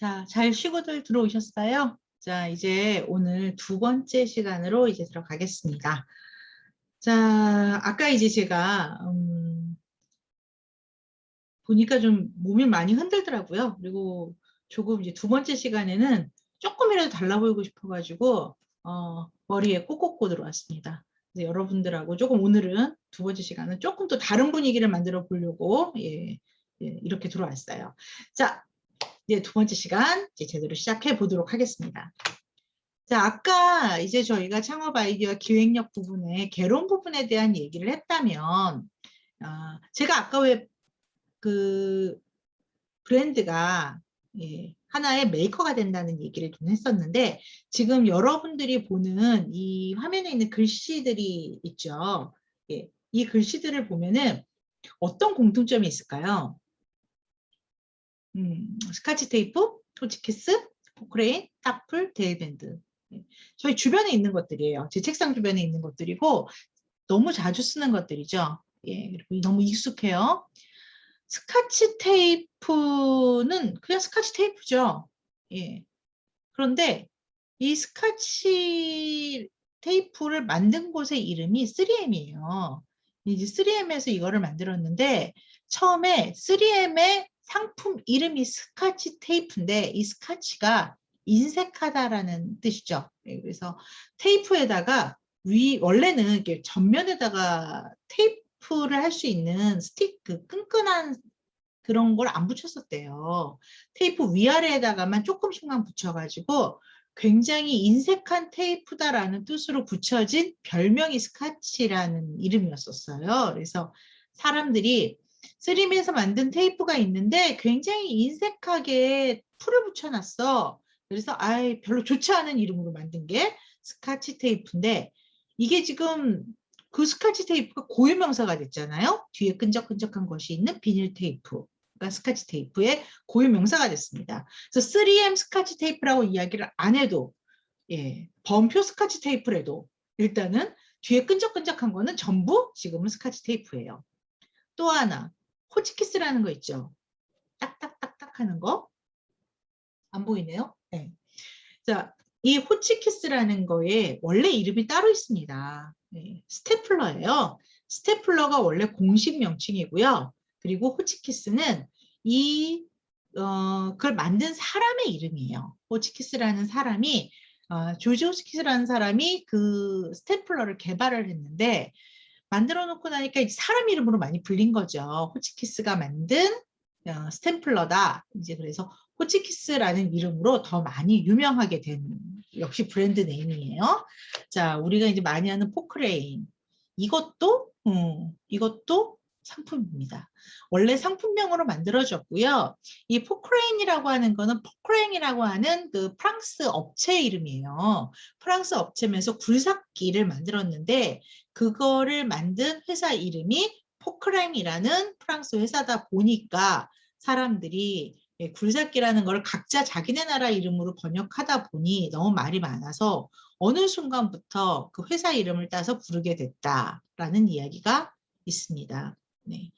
자, 잘 쉬고들 들어오셨어요? 자, 이제 오늘 두 번째 시간으로 이제 들어가겠습니다. 자, 아까 이제 제가 보니까 좀 몸이 많이 흔들더라고요. 그리고 조금 이제 두 번째 시간에는 조금이라도 달라 보이고 싶어가지고 머리에 꼭 꽂고 들어왔습니다. 그래서 여러분들하고 조금 오늘은 두 번째 시간은 조금 또 다른 분위기를 만들어 보려고 이렇게 들어왔어요. 자, 이제 두 번째 시간 이제 제대로 시작해 보도록 하겠습니다. 자, 아까 이제 저희가 창업 아이디어 기획력 부분에 개론 부분에 대한 얘기를 했다면, 제가 아까 왜 그 브랜드가 하나의 메이커가 된다는 얘기를 좀 했었는데, 지금 여러분들이 보는 이 화면에 있는 글씨들이 있죠. 이 글씨들을 보면은 어떤 공통점이 있을까요? 스카치 테이프, 토치키스, 포크레인, 따풀, 데일밴드. 저희 주변에 있는 것들이에요. 제 책상 주변에 있는 것들이고 너무 자주 쓰는 것들이죠. 그리고 너무 익숙해요. 스카치 테이프는 그냥 스카치 테이프죠. 그런데 이 스카치 테이프를 만든 곳의 이름이 3M이에요. 이제 3M에서 이거를 만들었는데 처음에 3M의 상품 이름이 스카치 테이프인데 이 스카치가 인색하다라는 뜻이죠. 그래서 테이프에다가 원래는 이렇게 전면에다가 테이프를 할 수 있는 스틱, 끈끈한 그런 걸 안 붙였었대요. 테이프 위아래에다가만 조금씩만 붙여가지고 굉장히 인색한 테이프다라는 뜻으로 붙여진 별명이 스카치라는 이름이었었어요. 그래서 사람들이 쓰림에서 만든 테이프가 있는데 굉장히 인색하게 풀을 붙여놨어. 그래서 별로 좋지 않은 이름으로 만든 게 스카치 테이프인데 이게 지금 그 스카치 테이프가 고유명사가 됐잖아요. 뒤에 끈적끈적한 것이 있는 비닐 테이프. 스카치 테이프의 고유명사가 됐습니다. 그래서 3M 스카치 테이프라고 이야기를 안 해도 범표 스카치 테이프라도 일단은 뒤에 끈적끈적한 거는 전부 지금은 스카치 테이프예요. 또 하나 호치키스라는 거 있죠. 딱딱딱딱 하는 거. 안 보이네요. 네. 자, 이 호치키스라는 거에 원래 이름이 따로 있습니다. 스테플러예요. 스테플러가 원래 공식 명칭이고요. 그리고 호치키스는 그걸 만든 사람의 이름이에요. 호치키스라는 사람이 조지 호치키스라는 사람이 그 스테플러를 개발을 했는데 만들어 놓고 나니까 사람 이름으로 많이 불린 거죠. 호치키스가 만든 스탬플러다. 이제 그래서 호치키스라는 이름으로 더 많이 유명하게 된 역시 브랜드 네임이에요. 자, 우리가 이제 많이 하는 포크레인. 이것도 상품입니다. 원래 상품명으로 만들어졌고요. 이 포크레인이라고 하는 거는 포크레인이라고 하는 그 프랑스 업체 이름이에요. 프랑스 업체면서 굴삭기를 만들었는데 그거를 만든 회사 이름이 포크랭이라는 프랑스 회사다 보니까 사람들이 굴삭기라는 걸 각자 자기네 나라 이름으로 번역하다 보니 너무 말이 많아서 어느 순간부터 그 회사 이름을 따서 부르게 됐다라는 이야기가 있습니다. 네.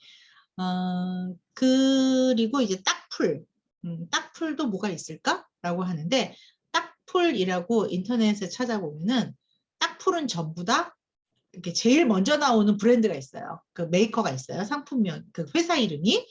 그리고 이제 딱풀. 딱풀도 뭐가 있을까라고 하는데 딱풀이라고 인터넷에 찾아보면은 딱풀은 전부 다 이렇게 제일 먼저 나오는 브랜드가 있어요. 그 메이커가 있어요. 상품명 그 회사 이름이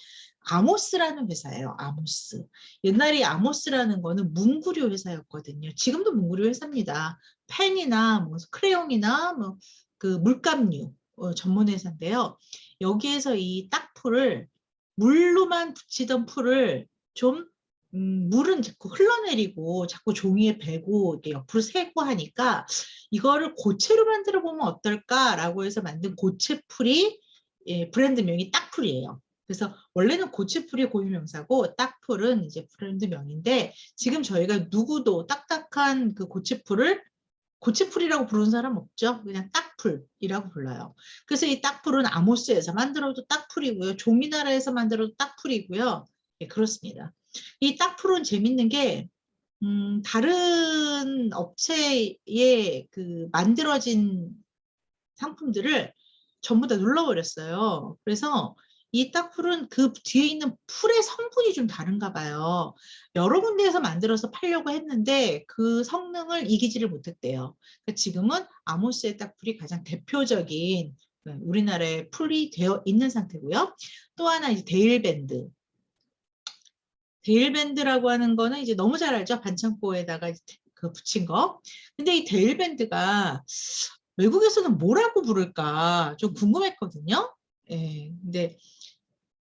아모스라는 회사예요. 아모스. 옛날에 아모스라는 거는 문구류 회사였거든요. 지금도 문구류 회사입니다. 펜이나 뭐 크레용이나 뭐 그 물감류 전문 회사인데요. 여기에서 이 딱풀을 물로만 붙이던 풀을 좀 물은 자꾸 흘러내리고 자꾸 종이에 베고 이렇게 옆으로 세고 하니까 이거를 고체로 만들어 보면 어떨까라고 해서 만든 고체풀이 브랜드명이 딱풀이에요. 그래서 원래는 고체풀이 고유명사고 딱풀은 이제 브랜드명인데 지금 저희가 누구도 딱딱한 그 고체풀이라고 부르는 사람 없죠. 그냥 딱풀이라고 불러요. 그래서 이 딱풀은 아모스에서 만들어도 딱풀이고요. 종이나라에서 만들어도 딱풀이고요. 그렇습니다. 이 딱풀은 재밌는 게 다른 업체에 그 만들어진 상품들을 전부 다 눌러버렸어요. 그래서 이 딱풀은 그 뒤에 있는 풀의 성분이 좀 다른가 봐요. 여러 군데에서 만들어서 팔려고 했는데 그 성능을 이기지를 못했대요. 그러니까 지금은 아모스의 딱풀이 가장 대표적인 우리나라에 풀이 되어 있는 상태고요. 또 하나 이제 데일밴드. 데일밴드라고 하는 거는 이제 너무 잘 알죠? 반창고에다가 그 붙인 거. 근데 이 데일밴드가 외국에서는 뭐라고 부를까 좀 궁금했거든요. 예, 근데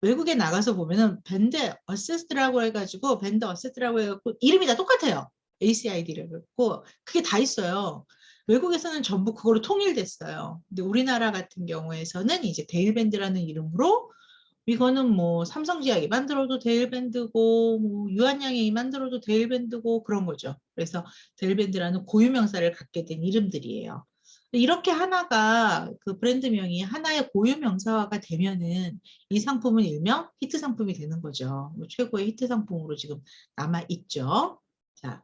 외국에 나가서 보면은 밴드 어세스트라고 해가지고 밴드 어세스트라고 해갖고 이름이 다 똑같아요. ACID라고 했고 그게 다 있어요. 외국에서는 전부 그거로 통일됐어요. 근데 우리나라 같은 경우에서는 이제 데일밴드라는 이름으로 이거는 뭐 삼성지약이 만들어도 데일밴드고 뭐 유한양이 만들어도 데일밴드고 그런 거죠. 그래서 데일밴드라는 고유명사를 갖게 된 이름들이에요. 이렇게 하나가 그 브랜드명이 하나의 고유명사화가 되면은 이 상품은 일명 히트 상품이 되는 거죠. 뭐 최고의 히트 상품으로 지금 남아 있죠. 자,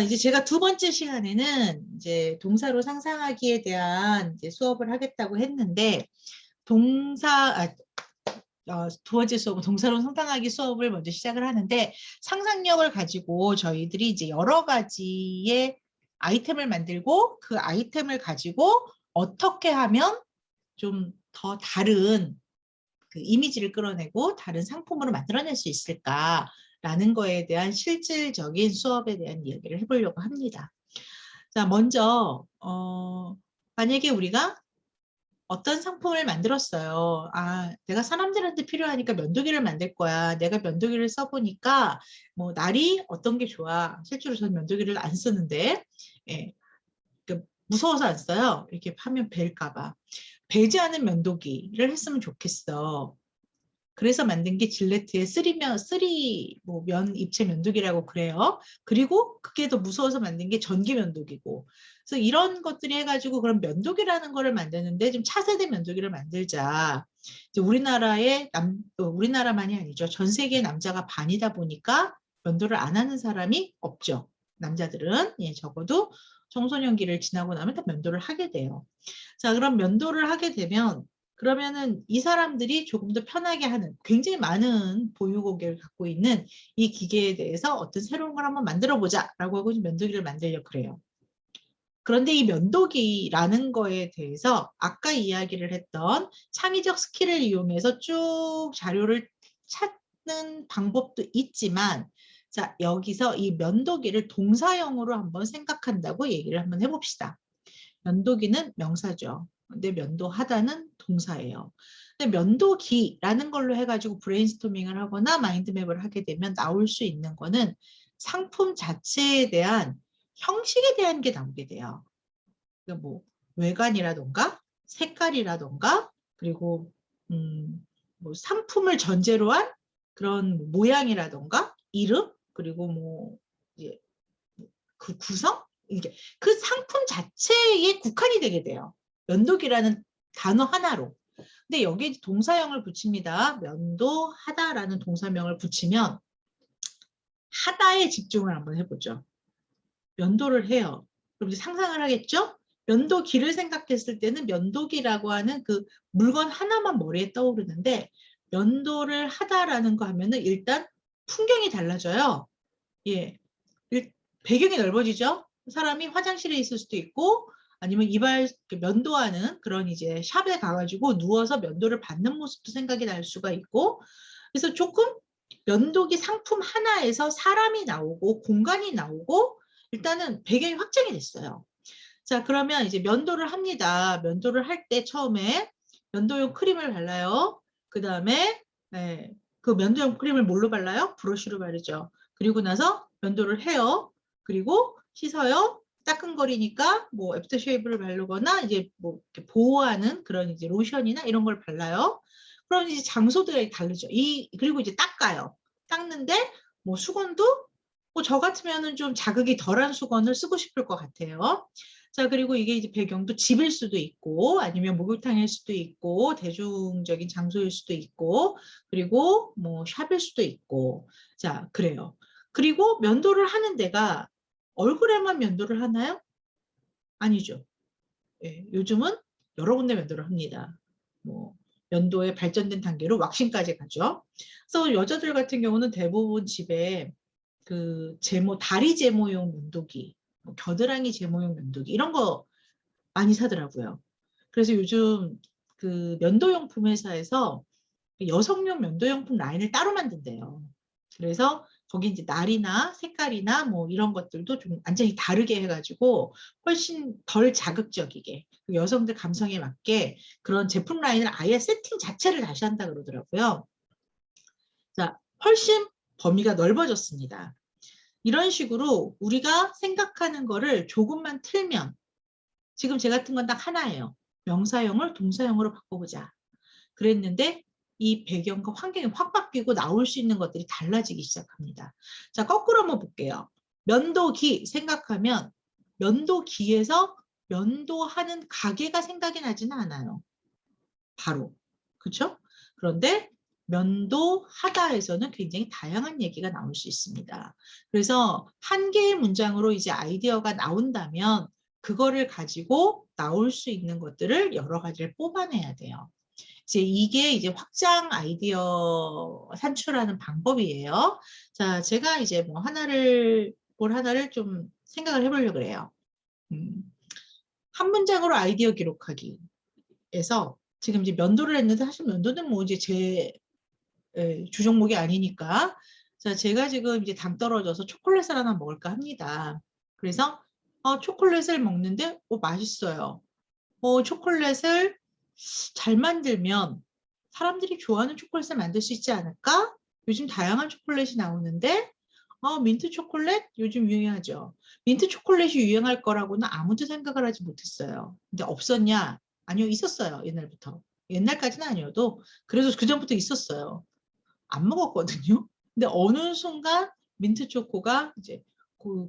이제 제가 두 번째 시간에는 이제 동사로 상상하기에 대한 이제 수업을 하겠다고 했는데 두 번째 수업은 동사로 상상하기 수업을 먼저 시작을 하는데 상상력을 가지고 저희들이 이제 여러 가지의 아이템을 만들고 그 아이템을 가지고 어떻게 하면 좀 더 다른 그 이미지를 끌어내고 다른 상품으로 만들어낼 수 있을까라는 거에 대한 실질적인 수업에 대한 이야기를 해보려고 합니다. 자, 먼저 만약에 우리가 어떤 상품을 만들었어요. 아, 내가 사람들한테 필요하니까 면도기를 만들 거야. 내가 면도기를 써보니까 뭐 날이 어떤 게 좋아. 실제로 저는 면도기를 안 쓰는데 예, 무서워서 안 써요. 이렇게 하면 벨까 봐. 배지 않은 면도기를 했으면 좋겠어. 그래서 만든 게 질레트의 면 입체 면도기라고 그래요. 그리고 그게 더 무서워서 만든 게 전기 면도기고. 그래서 이런 것들이 해가지고 그런 면도기라는 거를 만드는데 좀 차세대 면도기를 만들자. 이제 우리나라만이 아니죠. 전 세계 남자가 반이다 보니까 면도를 안 하는 사람이 없죠. 남자들은 적어도 청소년기를 지나고 나면 다 면도를 하게 돼요. 자, 그럼 면도를 하게 되면 그러면은 이 사람들이 조금 더 편하게 하는 굉장히 많은 보유 고객을 갖고 있는 이 기계에 대해서 어떤 새로운 걸 한번 만들어 보자라고 하고 면도기를 만들려고 그래요. 그런데 이 면도기라는 거에 대해서 아까 이야기를 했던 창의적 스킬을 이용해서 쭉 자료를 찾는 방법도 있지만 자, 여기서 이 면도기를 동사형으로 한번 생각한다고 얘기를 한번 해봅시다. 면도기는 명사죠. 근데 면도하다는 동사예요. 근데 면도기라는 걸로 해가지고 브레인스토밍을 하거나 마인드맵을 하게 되면 나올 수 있는 거는 상품 자체에 대한 형식에 대한 게 나오게 돼요. 그러니까 뭐 외관이라던가 색깔이라던가 그리고 뭐 상품을 전제로 한 그런 모양이라던가 이름 그리고 뭐 이제 그 구성 이게 그 상품 자체에 국한이 되게 돼요. 면도기라는 단어 하나로. 근데 여기에 동사형을 붙입니다. 면도하다라는 동사명을 붙이면 하다에 집중을 한번 해보죠. 면도를 해요. 그럼 이제 상상을 하겠죠? 면도기를 생각했을 때는 면도기라고 하는 그 물건 하나만 머리에 떠오르는데 면도를 하다라는 거 하면은 일단 풍경이 달라져요. 예. 배경이 넓어지죠? 사람이 화장실에 있을 수도 있고 아니면 이발 면도하는 그런 이제 샵에 가가지고 누워서 면도를 받는 모습도 생각이 날 수가 있고 그래서 조금 면도기 상품 하나에서 사람이 나오고 공간이 나오고 일단은 배경이 확장이 됐어요. 자, 그러면 이제 면도를 합니다. 면도를 할 때 처음에 면도용 크림을 발라요. 그 다음에 그 면도용 크림을 뭘로 발라요? 브러쉬로 바르죠. 그리고 나서 면도를 해요. 그리고 씻어요. 따끔거리니까 뭐 애프터쉐이브를 바르거나 이제 뭐 이렇게 보호하는 그런 이제 로션이나 이런 걸 발라요. 그럼 이제 장소들이 다르죠. 그리고 이제 닦아요. 닦는데 뭐 수건도 뭐 저 같으면은 좀 자극이 덜한 수건을 쓰고 싶을 것 같아요. 자, 그리고 이게 이제 배경도 집일 수도 있고 아니면 목욕탕일 수도 있고 대중적인 장소일 수도 있고 그리고 뭐 샵일 수도 있고 자, 그래요. 그리고 면도를 하는 데가 얼굴에만 면도를 하나요? 아니죠. 예, 요즘은 여러 군데 면도를 합니다. 뭐 면도의 발전된 단계로 왁싱까지 가죠. 그래서 여자들 같은 경우는 대부분 집에 그 다리 제모용 면도기, 뭐 겨드랑이 제모용 면도기 이런 거 많이 사더라고요. 그래서 요즘 그 면도용품 회사에서 여성용 면도용품 라인을 따로 만든대요. 그래서 거기 이제 날이나 색깔이나 뭐 이런 것들도 좀 완전히 다르게 해가지고 훨씬 덜 자극적이게 여성들 감성에 맞게 그런 제품 라인을 아예 세팅 자체를 다시 한다 그러더라고요. 자, 훨씬 범위가 넓어졌습니다. 이런 식으로 우리가 생각하는 거를 조금만 틀면 지금 제 같은 건 딱 하나예요. 명사형을 동사형으로 바꿔보자. 그랬는데 이 배경과 환경이 확 바뀌고 나올 수 있는 것들이 달라지기 시작합니다. 자, 거꾸로 한번 볼게요. 면도기 생각하면 면도기에서 면도하는 가게가 생각이 나지는 않아요. 바로. 그렇죠? 그런데 면도하다에서는 굉장히 다양한 얘기가 나올 수 있습니다. 그래서 한 개의 문장으로 이제 아이디어가 나온다면 그거를 가지고 나올 수 있는 것들을 여러 가지를 뽑아내야 돼요. 이게 이제 확장 아이디어 산출하는 방법이에요. 자, 제가 이제 뭘 하나를 좀 생각을 해보려고 해요. 한 문장으로 아이디어 기록하기에서 지금 이제 면도를 했는데 사실 면도는 뭐 이제 제 주종목이 아니니까. 자, 제가 지금 이제 당 떨어져서 초콜릿을 하나 먹을까 합니다. 그래서 초콜릿을 먹는데 맛있어요. 초콜릿을 잘 만들면 사람들이 좋아하는 초콜릿을 만들 수 있지 않을까? 요즘 다양한 초콜릿이 나오는데 민트 초콜릿 요즘 유행하죠. 민트 초콜릿이 유행할 거라고는 아무도 생각을 하지 못했어요. 근데 없었냐? 아니요, 있었어요. 옛날부터. 옛날까지는 아니어도 그래도 그전부터 있었어요. 안 먹었거든요. 근데 어느 순간 민트 초코가 이제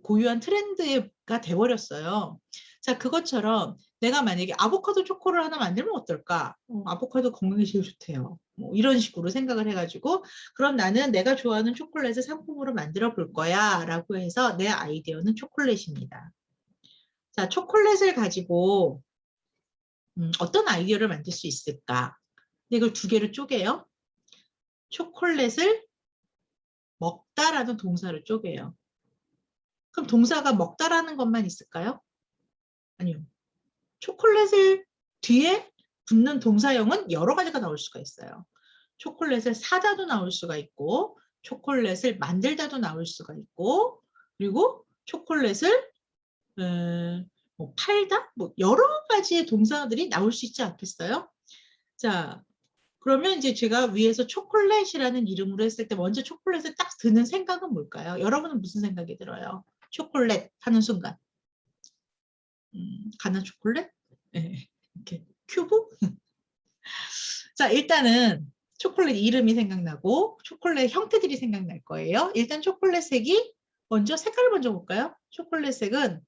고유한 트렌드가 돼버렸어요. 자, 그것처럼 내가 만약에 아보카도 초코를 하나 만들면 어떨까? 아보카도 건강에 제일 좋대요. 뭐 이런 식으로 생각을 해가지고 그럼 나는 내가 좋아하는 초콜릿을 상품으로 만들어 볼 거야 라고 해서 내 아이디어는 초콜릿입니다. 자, 초콜릿을 가지고 어떤 아이디어를 만들 수 있을까? 이걸 두 개로 쪼개요. 초콜릿을 먹다라는 동사를 쪼개요. 그럼 동사가 먹다라는 것만 있을까요? 아니요. 초콜릿을 뒤에 붙는 동사형은 여러 가지가 나올 수가 있어요. 초콜릿을 사다도 나올 수가 있고 초콜릿을 만들다도 나올 수가 있고 그리고 초콜릿을 뭐 팔다? 뭐 여러 가지의 동사들이 나올 수 있지 않겠어요? 자, 그러면 이제 제가 위에서 초콜릿이라는 이름으로 했을 때 먼저 초콜릿을 딱 드는 생각은 뭘까요? 여러분은 무슨 생각이 들어요? 초콜릿 하는 순간. 가나 초콜릿? 네. 이렇게 큐브? 자, 일단은 초콜릿 이름이 생각나고 초콜릿 형태들이 생각날 거예요. 일단 초콜릿 색이 먼저 색깔을 먼저 볼까요? 초콜릿 색은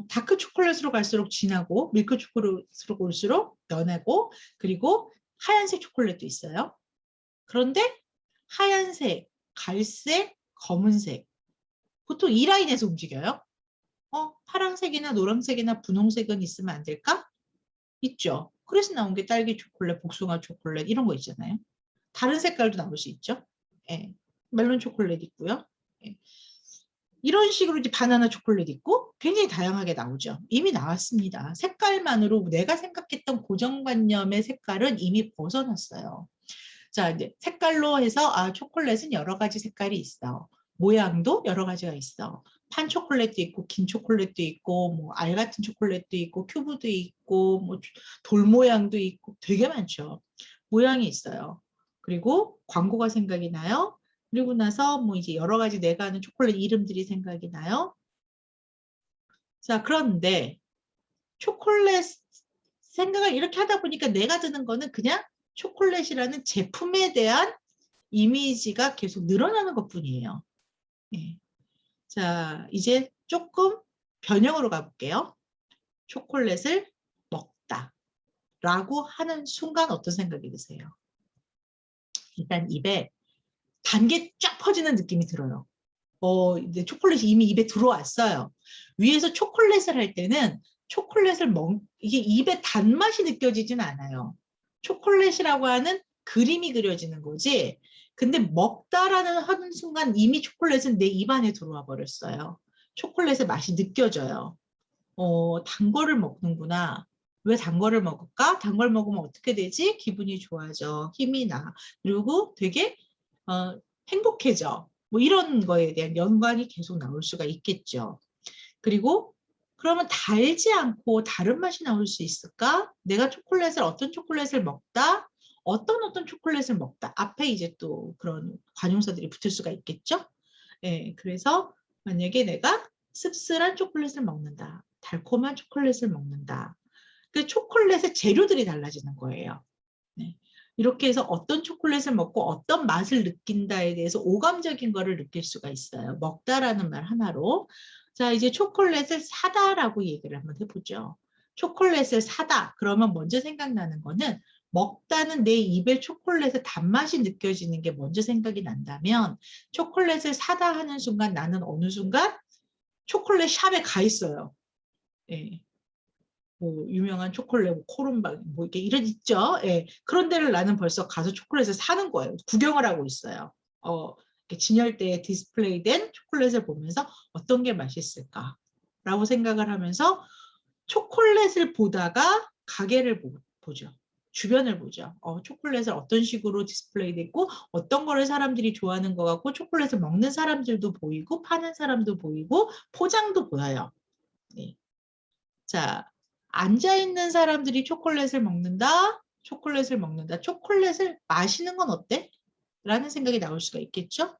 다크 초콜릿으로 갈수록 진하고 밀크 초콜릿으로 올수록 연하고 그리고 하얀색 초콜릿도 있어요. 그런데 하얀색, 갈색, 검은색 보통 이 라인에서 움직여요. 파란색이나 노란색이나 분홍색은 있으면 안 될까? 있죠. 그래서 나온 게 딸기 초콜릿, 복숭아 초콜릿 이런 거 있잖아요. 다른 색깔도 나올 수 있죠. 예. 멜론 초콜릿 있고요. 예. 이런 식으로 이제 바나나 초콜릿 있고 굉장히 다양하게 나오죠. 이미 나왔습니다. 색깔만으로 내가 생각했던 고정관념의 색깔은 이미 벗어났어요. 자, 이제 색깔로 해서 초콜릿은 여러 가지 색깔이 있어. 모양도 여러 가지가 있어. 판 초콜릿도 있고 긴 초콜릿도 있고 뭐 알 같은 초콜릿도 있고 큐브도 있고 뭐 돌 모양도 있고 되게 많죠. 모양이 있어요. 그리고 광고가 생각이 나요. 그리고 나서 뭐 이제 여러 가지 내가 아는 초콜릿 이름들이 생각이 나요. 자, 그런데 초콜릿 생각을 이렇게 하다 보니까 내가 드는 거는 그냥 초콜릿이라는 제품에 대한 이미지가 계속 늘어나는 것뿐이에요. 예. 자, 이제 조금 변형으로 가볼게요. 초콜릿을 먹다 라고 하는 순간 어떤 생각이 드세요? 일단 입에 단 게 쫙 퍼지는 느낌이 들어요. 이제 초콜릿이 이미 입에 들어왔어요. 위에서 초콜릿을 할 때는 초콜릿을 이게 입에 단맛이 느껴지진 않아요. 초콜릿이라고 하는 그림이 그려지는 거지. 근데 먹다라는 하는 순간 이미 초콜릿은 내 입 안에 들어와 버렸어요. 초콜릿의 맛이 느껴져요. 단 거를 먹는구나. 왜 단 거를 먹을까? 단 걸 먹으면 어떻게 되지? 기분이 좋아져. 힘이 나. 그리고 되게 행복해져. 뭐 이런 거에 대한 연관이 계속 나올 수가 있겠죠. 그리고 그러면 달지 않고 다른 맛이 나올 수 있을까? 내가 어떤 초콜릿을 먹다, 어떤 초콜릿을 먹다. 앞에 이제 또 그런 관용사들이 붙을 수가 있겠죠? 예, 그래서 만약에 내가 씁쓸한 초콜릿을 먹는다, 달콤한 초콜릿을 먹는다. 그 초콜릿의 재료들이 달라지는 거예요. 네. 이렇게 해서 어떤 초콜릿을 먹고 어떤 맛을 느낀다에 대해서 오감적인 거를 느낄 수가 있어요. 먹다라는 말 하나로. 자, 이제 초콜릿을 사다라고 얘기를 한번 해보죠. 초콜릿을 사다. 그러면 먼저 생각나는 거는 먹다는 내 입에 초콜릿의 단맛이 느껴지는 게 먼저 생각이 난다면 초콜릿을 사다 하는 순간 나는 어느 순간 초콜릿 샵에 가 있어요. 예. 뭐 유명한 초콜릿, 뭐 코론박, 뭐 이렇게 이런 있죠. 예. 그런 데를 나는 벌써 가서 초콜릿을 사는 거예요. 구경을 하고 있어요. 이렇게 진열대에 디스플레이된 초콜릿을 보면서 어떤 게 맛있을까라고 생각을 하면서 초콜릿을 보다가 가게를 보죠. 주변을 보죠. 초콜릿을 어떤 식으로 디스플레이 됐고 어떤 거를 사람들이 좋아하는 것 같고 초콜릿을 먹는 사람들도 보이고 파는 사람도 보이고 포장도 보여요. 네. 자, 앉아있는 사람들이 초콜릿을 먹는다. 초콜릿을 먹는다. 초콜릿을 마시는 건 어때? 라는 생각이 나올 수가 있겠죠?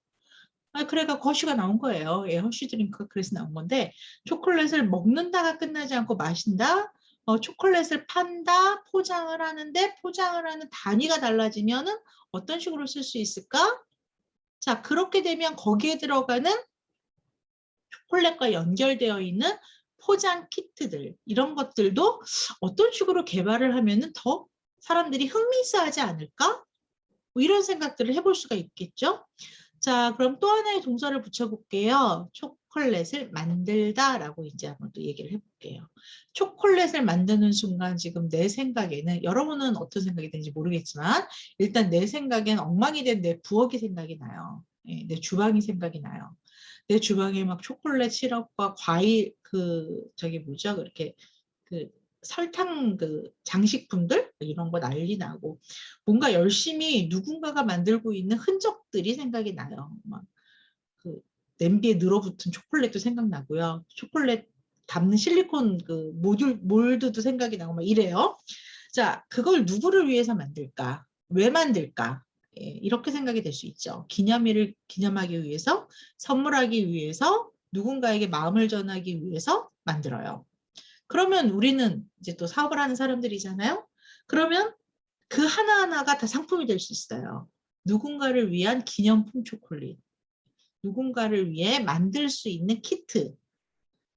그래가 허쉬가 나온 거예요. 예, 허쉬 드링크가 그래서 나온 건데 초콜릿을 먹는다가 끝나지 않고 마신다. 초콜릿을 판다. 포장을 하는데 포장을 하는 단위가 달라지면은 어떤 식으로 쓸 수 있을까? 자, 그렇게 되면 거기에 들어가는 초콜릿과 연결되어 있는 포장 키트들 이런 것들도 어떤 식으로 개발을 하면은 더 사람들이 흥미있어하지 않을까? 뭐 이런 생각들을 해볼 수가 있겠죠. 자, 그럼 또 하나의 동사를 붙여볼게요. 초콜릿을 만들다라고 이제 한번 또 얘기를 해볼게요. 초콜릿을 만드는 순간 지금 내 생각에는 여러분은 어떤 생각이 드는지 모르겠지만 일단 내 생각엔 엉망이 된 내 부엌이 생각이 나요. 예, 내 주방이 생각이 나요. 내 주방에 막 초콜릿 시럽과 과일 저기 뭐죠? 그렇게 그 설탕 장식품들 이런 거 난리 나고 뭔가 열심히 누군가가 만들고 있는 흔적들이 생각이 나요. 막 그 냄비에 늘어붙은 초콜릿도 생각나고요. 초콜릿 담는 실리콘 몰드도 생각이 나고 막 이래요. 자, 그걸 누구를 위해서 만들까? 왜 만들까? 예, 이렇게 생각이 될 수 있죠. 기념일을 기념하기 위해서, 선물하기 위해서, 누군가에게 마음을 전하기 위해서 만들어요. 그러면 우리는 이제 또 사업을 하는 사람들이잖아요. 그러면 그 하나하나가 다 상품이 될 수 있어요. 누군가를 위한 기념품 초콜릿, 누군가를 위해 만들 수 있는 키트,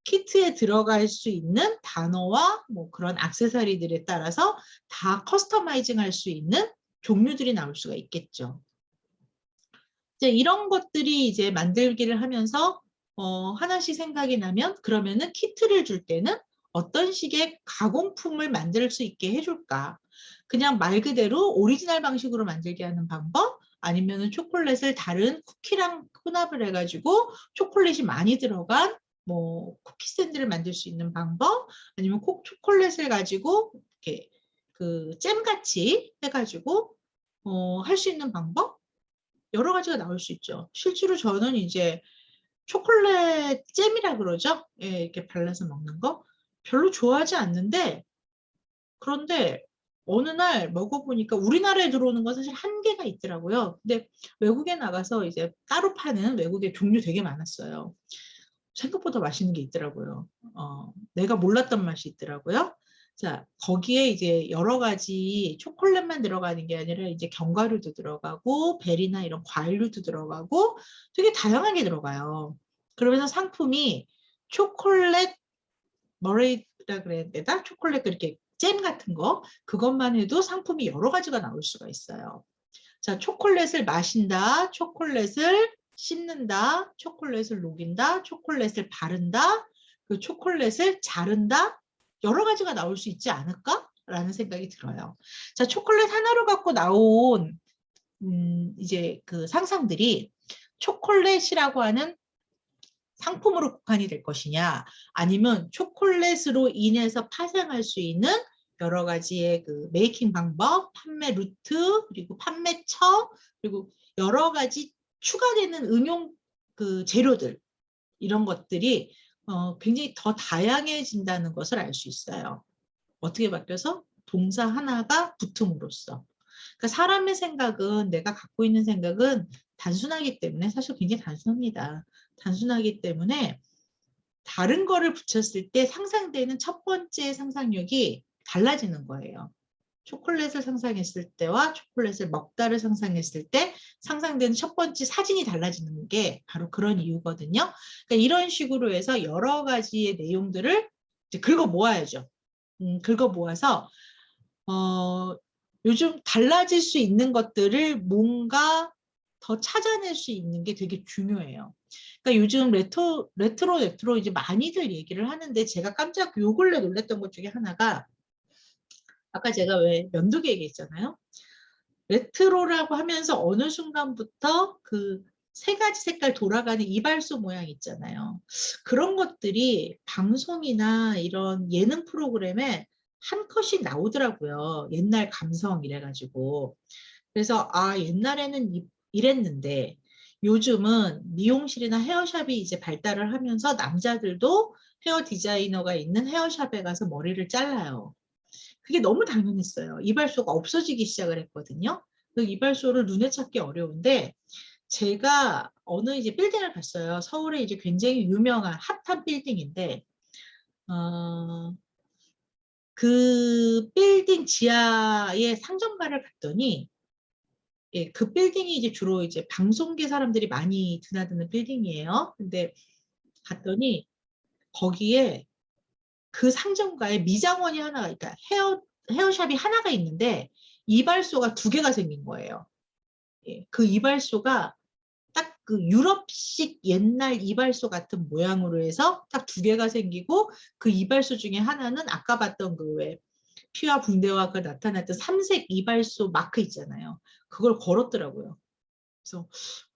키트에 들어갈 수 있는 단어와 뭐 그런 액세서리들에 따라서 다 커스터마이징 할 수 있는 종류들이 나올 수가 있겠죠. 이제 이런 것들이 이제 만들기를 하면서 하나씩 생각이 나면 그러면은 키트를 줄 때는 어떤 식의 가공품을 만들 수 있게 해줄까? 그냥 말 그대로 오리지널 방식으로 만들게 하는 방법 아니면은 초콜릿을 다른 쿠키랑 혼합을 해가지고 초콜릿이 많이 들어간 뭐 쿠키 샌드를 만들 수 있는 방법 아니면 초콜릿을 가지고 이렇게 잼같이 해가지고 할 수 있는 방법 여러 가지가 나올 수 있죠. 실제로 저는 이제 초콜릿 잼이라 그러죠. 예, 이렇게 발라서 먹는 거 별로 좋아하지 않는데 그런데 어느 날 먹어보니까 우리나라에 들어오는 건 사실 한계가 있더라고요. 근데 외국에 나가서 이제 따로 파는 외국의 종류 되게 많았어요. 생각보다 맛있는 게 있더라고요. 내가 몰랐던 맛이 있더라고요. 자, 거기에 이제 여러 가지 초콜릿만 들어가는 게 아니라 이제 견과류도 들어가고 베리나 이런 과일류도 들어가고 되게 다양하게 들어가요. 그러면서 상품이 초콜릿 머레이라 그래야 되나? 초콜릿 그렇게 잼 같은 거 그것만 해도 상품이 여러 가지가 나올 수가 있어요. 자, 초콜릿을 마신다, 초콜릿을 씹는다, 초콜릿을 녹인다, 초콜릿을 바른다, 그 초콜릿을 자른다. 여러 가지가 나올 수 있지 않을까라는 생각이 들어요. 자, 초콜릿 하나로 갖고 나온 이제 그 상상들이 초콜릿이라고 하는 상품으로 국한이 될 것이냐, 아니면 초콜릿으로 인해서 파생할 수 있는 여러 가지의 그 메이킹 방법, 판매 루트, 그리고 판매처, 그리고 여러 가지 추가되는 응용 그 재료들, 이런 것들이 굉장히 더 다양해진다는 것을 알 수 있어요. 어떻게 바뀌어서? 동사 하나가 붙음으로써. 그러니까 사람의 생각은, 내가 갖고 있는 생각은 단순하기 때문에, 사실 굉장히 단순합니다. 단순하기 때문에 다른 거를 붙였을 때 상상되는 첫 번째 상상력이 달라지는 거예요. 초콜릿을 상상했을 때와 초콜릿을 먹다를 상상했을 때 상상되는 첫 번째 사진이 달라지는 게 바로 그런 이유거든요. 그러니까 이런 식으로 해서 여러 가지의 내용들을 이제 긁어 모아야죠. 긁어 모아서 요즘 달라질 수 있는 것들을 뭔가 더 찾아낼 수 있는 게 되게 중요해요. 그러니까 요즘 레트로 이제 많이들 얘기를 하는데, 제가 깜짝 요 근래 놀랐던 것 중에 하나가, 아까 제가 왜 면도기 얘기했잖아요. 레트로라고 하면서 어느 순간부터 그 세 가지 색깔 돌아가는 이발소 모양 있잖아요. 그런 것들이 방송이나 이런 예능 프로그램에 한 컷씩 나오더라고요. 옛날 감성 이래가지고. 그래서 아, 옛날에는 이랬는데 요즘은 미용실이나 헤어샵이 이제 발달을 하면서 남자들도 헤어 디자이너가 있는 헤어샵에 가서 머리를 잘라요. 그게 너무 당연했어요. 이발소가 없어지기 시작을 했거든요. 그 이발소를 눈에 찾기 어려운데, 제가 어느 이제 빌딩을 갔어요. 서울에 이제 굉장히 유명한 핫한 빌딩인데, 그 빌딩 지하에 상점가를 갔더니, 예, 그 빌딩이 이제 주로 이제 방송계 사람들이 많이 드나드는 빌딩이에요. 근데 갔더니 거기에 그 상점가에 미장원이 하나가, 그러니까 헤어샵이 하나가 있는데 이발소가 두 개가 생긴 거예요. 예, 그 이발소가 딱 그 유럽식 옛날 이발소 같은 모양으로 해서 딱 두 개가 생기고, 그 이발소 중에 하나는 아까 봤던 그 왜 피와 붕대와 그 나타났던 삼색 이발소 마크 있잖아요. 그걸 걸었더라고요. 그래서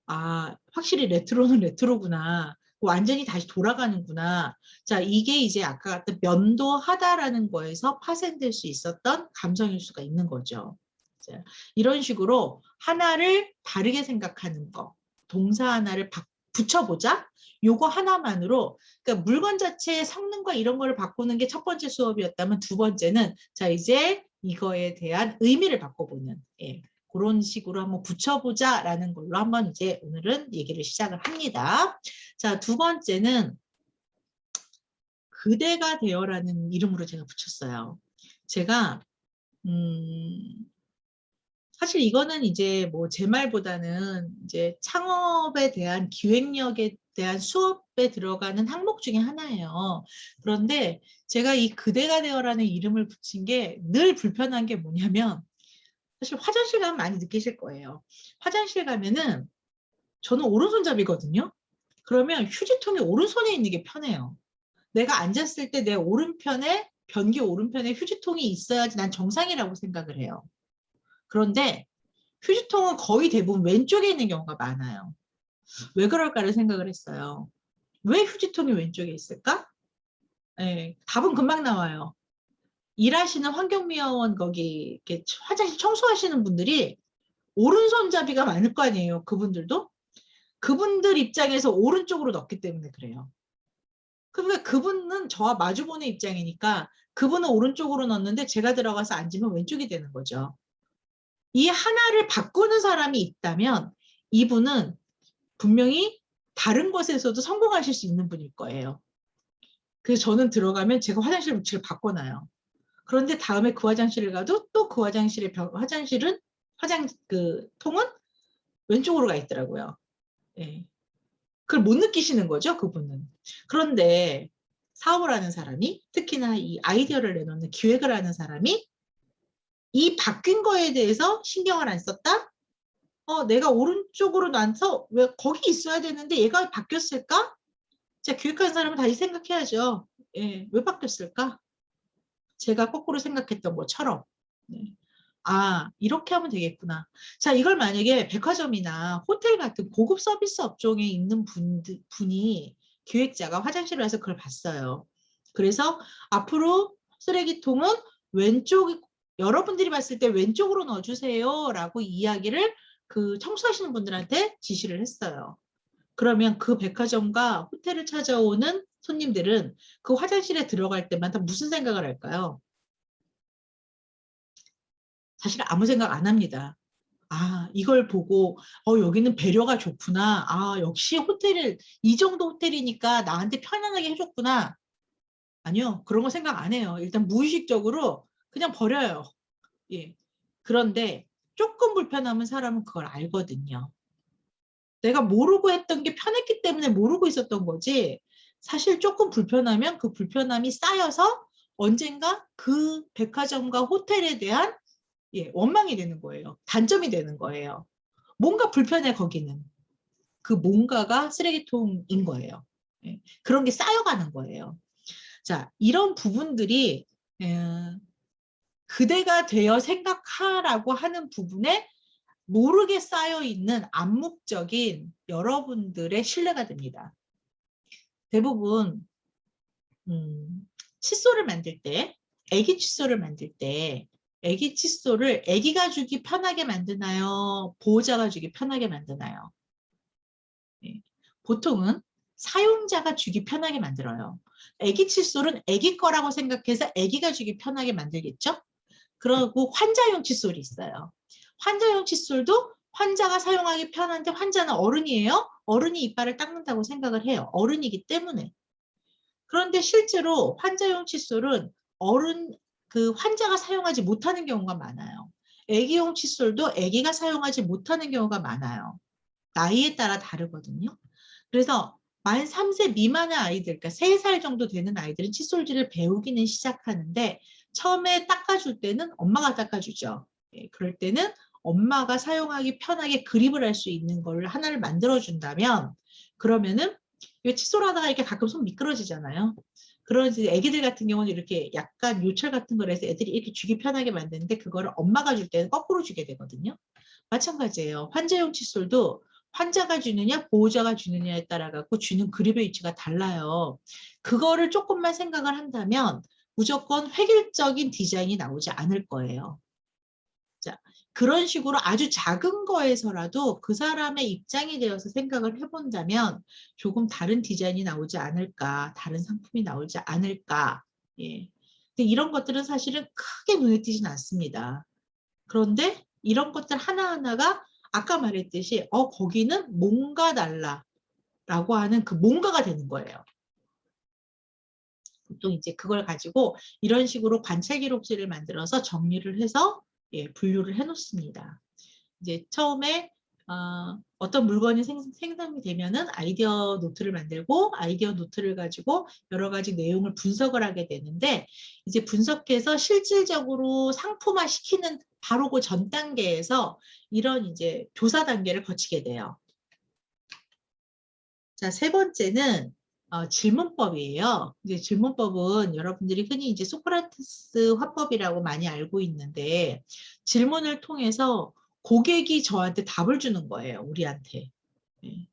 아, 확실히 레트로는 레트로구나. 완전히 다시 돌아가는구나. 자, 이게 이제 아까 같은 면도하다라는 거에서 파생될 수 있었던 감성일 수가 있는 거죠. 자, 이런 식으로 하나를 다르게 생각하는 거, 동사 하나를 붙여보자. 요거 하나만으로, 그러니까 물건 자체의 성능과 이런 거를 바꾸는 게 첫 번째 수업이었다면, 두 번째는 자, 이제 이거에 대한 의미를 바꿔보는, 예, 그런 식으로 한번 붙여보자라는 걸로 한번 이제 오늘은 얘기를 시작을 합니다. 자, 두 번째는 그대가 되어라는 이름으로 제가 붙였어요. 제가 사실 이거는 이제 뭐 제 말보다는 이제 창업에 대한 기획력에 대한 수업에 들어가는 항목 중에 하나예요. 그런데 제가 이 그대가 되어라는 이름을 붙인 게 늘 불편한 게 뭐냐면, 사실 화장실 가면 많이 느끼실 거예요. 화장실 가면은 저는 오른손잡이거든요. 그러면 휴지통이 오른손에 있는 게 편해요. 내가 앉았을 때 내 오른편에, 변기 오른편에 휴지통이 있어야지 난 정상이라고 생각을 해요. 그런데 휴지통은 거의 대부분 왼쪽에 있는 경우가 많아요. 왜 그럴까를 생각을 했어요. 왜 휴지통이 왼쪽에 있을까? 네, 답은 금방 나와요. 일하시는 환경미화원 거기 이렇게 화장실 청소하시는 분들이 오른손잡이가 많을 거 아니에요. 그분들도. 그분들 입장에서 오른쪽으로 넣기 때문에 그래요. 그러니까 그분은 저와 마주보는 입장이니까 그분은 오른쪽으로 넣는데 제가 들어가서 앉으면 왼쪽이 되는 거죠. 이 하나를 바꾸는 사람이 있다면 이분은 분명히 다른 것에서도 성공하실 수 있는 분일 거예요. 그래서 저는 들어가면 제가 화장실 위치를 바꿔놔요. 그런데 다음에 그 화장실을 가도 또 그 화장실의 화장실은 그 통은 왼쪽으로 가 있더라고요. 예. 그걸 못 느끼시는 거죠, 그분은. 그런데 사업을 하는 사람이, 특히나 이 아이디어를 내놓는 기획을 하는 사람이 이 바뀐 거에 대해서 신경을 안 썼다? 내가 오른쪽으로 놔서 왜 거기 있어야 되는데 얘가 바뀌었을까? 자, 기획하는 사람은 다시 생각해야죠. 예, 왜 바뀌었을까? 제가 거꾸로 생각했던 것처럼. 네. 아, 이렇게 하면 되겠구나. 자, 이걸 만약에 백화점이나 호텔 같은 고급 서비스 업종에 있는 분이 기획자가 화장실을 와서 그걸 봤어요. 그래서 앞으로 쓰레기통은 왼쪽, 여러분들이 봤을 때 왼쪽으로 넣어주세요 라고 이야기를 그 청소하시는 분들한테 지시를 했어요. 그러면 그 백화점과 호텔을 찾아오는 손님들은 그 화장실에 들어갈 때마다 무슨 생각을 할까요? 사실 아무 생각 안 합니다. 아, 이걸 보고 여기는 배려가 좋구나. 아, 역시 호텔을 이 정도 호텔이니까 나한테 편안하게 해줬구나. 아니요, 그런 거 생각 안 해요. 일단 무의식적으로 그냥 버려요. 예. 그런데 조금 불편하면 사람은 그걸 알거든요. 내가 모르고 했던 게 편했기 때문에 모르고 있었던 거지. 사실 조금 불편하면 그 불편함이 쌓여서 언젠가 그 백화점과 호텔에 대한 원망이 되는 거예요. 단점이 되는 거예요. 뭔가 불편해 거기는. 그 뭔가가 쓰레기통인 거예요. 예, 그런 게 쌓여가는 거예요. 자, 이런 부분들이 그대가 되어 생각하라고 하는 부분에 모르게 쌓여있는 암묵적인 여러분들의 신뢰가 됩니다. 대부분 칫솔을 만들 때, 애기 칫솔을 만들 때 애기 칫솔을 애기가 주기 편하게 만드나요? 보호자가 주기 편하게 만드나요? 네. 보통은 사용자가 주기 편하게 만들어요. 애기 칫솔은 애기 거라고 생각해서 애기가 주기 편하게 만들겠죠? 그리고 환자용 칫솔이 있어요. 환자용 칫솔도 환자가 사용하기 편한데 환자는 어른이에요. 어른이 이빨을 닦는다고 생각을 해요. 어른이기 때문에. 그런데 실제로 환자용 칫솔은 그 환자가 사용하지 못하는 경우가 많아요. 애기용 칫솔도 애기가 사용하지 못하는 경우가 많아요. 나이에 따라 다르거든요. 그래서 만 3세 미만의 아이들, 그러니까 3살 정도 되는 아이들은 칫솔질을 배우기는 시작하는데 처음에 닦아줄 때는 엄마가 닦아주죠. 그럴 때는 엄마가 사용하기 편하게 그립을 할 수 있는 걸 하나를 만들어준다면 그러면은 칫솔 하다가 이렇게 가끔 손 미끄러지잖아요. 그런 애기들 같은 경우는 이렇게 약간 요철 같은 걸 해서 애들이 이렇게 주기 편하게 만드는데 그거를 엄마가 줄 때는 거꾸로 주게 되거든요. 마찬가지예요. 환자용 칫솔도 환자가 주느냐 보호자가 주느냐에 따라 갖고 주는 그립의 위치가 달라요. 그거를 조금만 생각을 한다면 무조건 획일적인 디자인이 나오지 않을 거예요. 자, 그런 식으로 아주 작은 거에서라도 그 사람의 입장이 되어서 생각을 해본다면 조금 다른 디자인이 나오지 않을까, 다른 상품이 나오지 않을까. 예. 근데 이런 것들은 사실은 크게 눈에 띄진 않습니다. 그런데 이런 것들 하나하나가 아까 말했듯이 거기는 뭔가 달라라고 하는 그 뭔가가 되는 거예요. 보통 이제 그걸 가지고 이런 식으로 관찰 기록지를 만들어서 정리를 해서 분류를 해 놓습니다. 이제 처음에 어떤 물건이 생성이 되면은 아이디어 노트를 만들고 아이디어 노트를 가지고 여러 가지 내용을 분석을 하게 되는데 이제 분석해서 실질적으로 상품화 시키는 바로 그 전 단계에서 이런 이제 조사 단계를 거치게 돼요. 자, 세 번째는 질문법이에요. 이제 질문법은 여러분들이 흔히 이제 소크라테스 화법이라고 많이 알고 있는데 질문을 통해서 고객이 저한테 답을 주는 거예요, 우리한테. 네.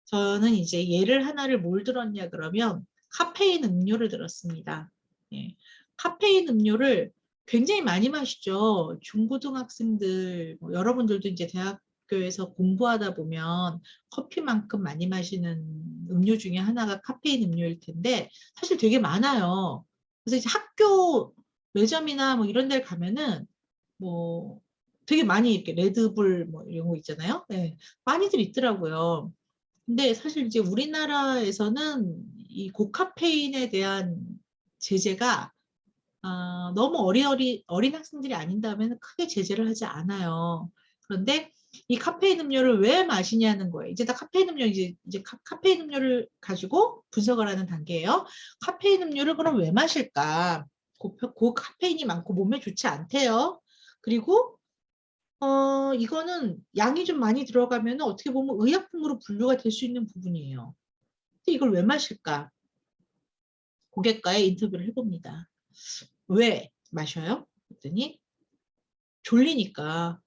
저는 이제 예를 하나를 뭘 들었냐 그러면 카페인 음료를 들었습니다. 예. 카페인 음료를 굉장히 많이 마시죠. 중고등학생들, 뭐 여러분들도 이제 대학교에서 공부하다 보면 커피만큼 많이 마시는 음료 중에 하나가 카페인 음료일 텐데 사실 되게 많아요. 그래서 이제 학교 매점이나 뭐 이런 데 가면은 뭐 되게 많이 이렇게 레드불 뭐 이런 거 있잖아요. 네. 많이들 있더라고요. 근데 사실 이제 우리나라에서는 이 고카페인에 대한 제재가 너무 어린 학생들이 아닌다면 크게 제재를 하지 않아요. 그런데 이 카페인 음료를 왜 마시냐는 거예요. 이제 다 카페인 음료 이제 카페인 음료를 가지고 분석을 하는 단계예요. 카페인 음료를 그럼 왜 마실까? 고카페인이 많고 몸에 좋지 않대요. 그리고 이거는 양이 좀 많이 들어가면 어떻게 보면 의약품으로 분류가 될 수 있는 부분이에요. 근데 이걸 왜 마실까? 고객과의 인터뷰를 해봅니다. 왜 마셔요? 그랬더니 졸리니까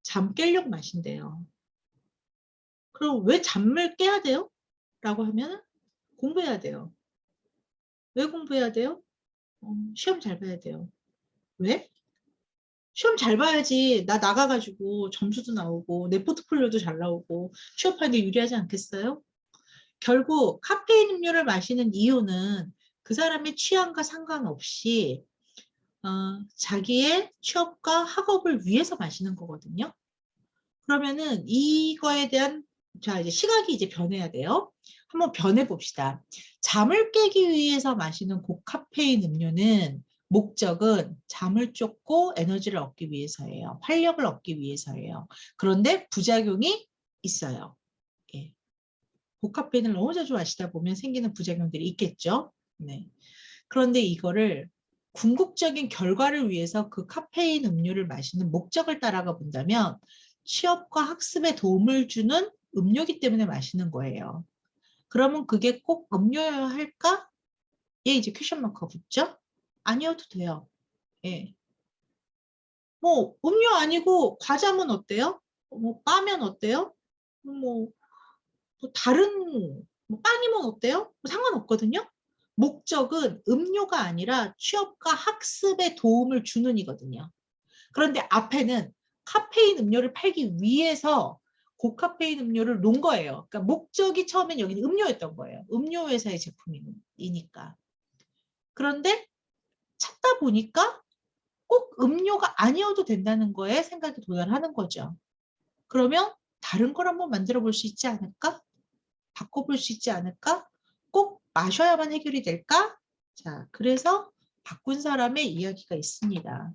잠 깨려고 마신대요. 그럼 왜 잠을 깨야 돼요? 라고 하면 공부해야 돼요. 왜 공부해야 돼요? 시험 잘 봐야 돼요. 왜? 시험 잘 봐야지 나 나가가지고 점수도 나오고 내 포트폴리오도 잘 나오고 취업하는 게 유리하지 않겠어요? 결국 카페인 음료를 마시는 이유는 그 사람의 취향과 상관없이 자기의 취업과 학업을 위해서 마시는 거거든요. 그러면은 이거에 대한 자 이제 시각이 이제 변해야 돼요. 한번 변해 봅시다. 잠을 깨기 위해서 마시는 고카페인 음료는 목적은 잠을 쫓고 에너지를 얻기 위해서예요. 활력을 얻기 위해서예요. 그런데 부작용이 있어요. 예. 고카페인을 너무 자주 마시다 보면 생기는 부작용들이 있겠죠. 네. 그런데 이거를 궁극적인 결과를 위해서 그 카페인 음료를 마시는 목적을 따라가 본다면 취업과 학습에 도움을 주는 음료기 때문에 마시는 거예요. 그러면 그게 꼭 음료여야 할까? 예, 이제 퀘션 마크가 붙죠? 아니어도 돼요. 예. 뭐 음료 아니고 과자면 어때요? 뭐 빠면 어때요? 뭐, 뭐 다른 뭐 빵이면 어때요? 뭐 상관없거든요. 목적은 음료가 아니라 취업과 학습에 도움을 주는 이거든요. 그런데 앞에는 카페인 음료를 팔기 위해서 고카페인 음료를 놓은 거예요. 그러니까 목적이 처음엔 여기는 음료였던 거예요. 음료 회사의 제품이니까. 그런데 찾다 보니까 꼭 음료가 아니어도 된다는 거에 생각이 도달하는 거죠. 그러면 다른 걸 한번 만들어 볼 수 있지 않을까? 바꿔볼 수 있지 않을까? 꼭 마셔야만 해결이 될까? 자, 그래서 바꾼 사람의 이야기가 있습니다.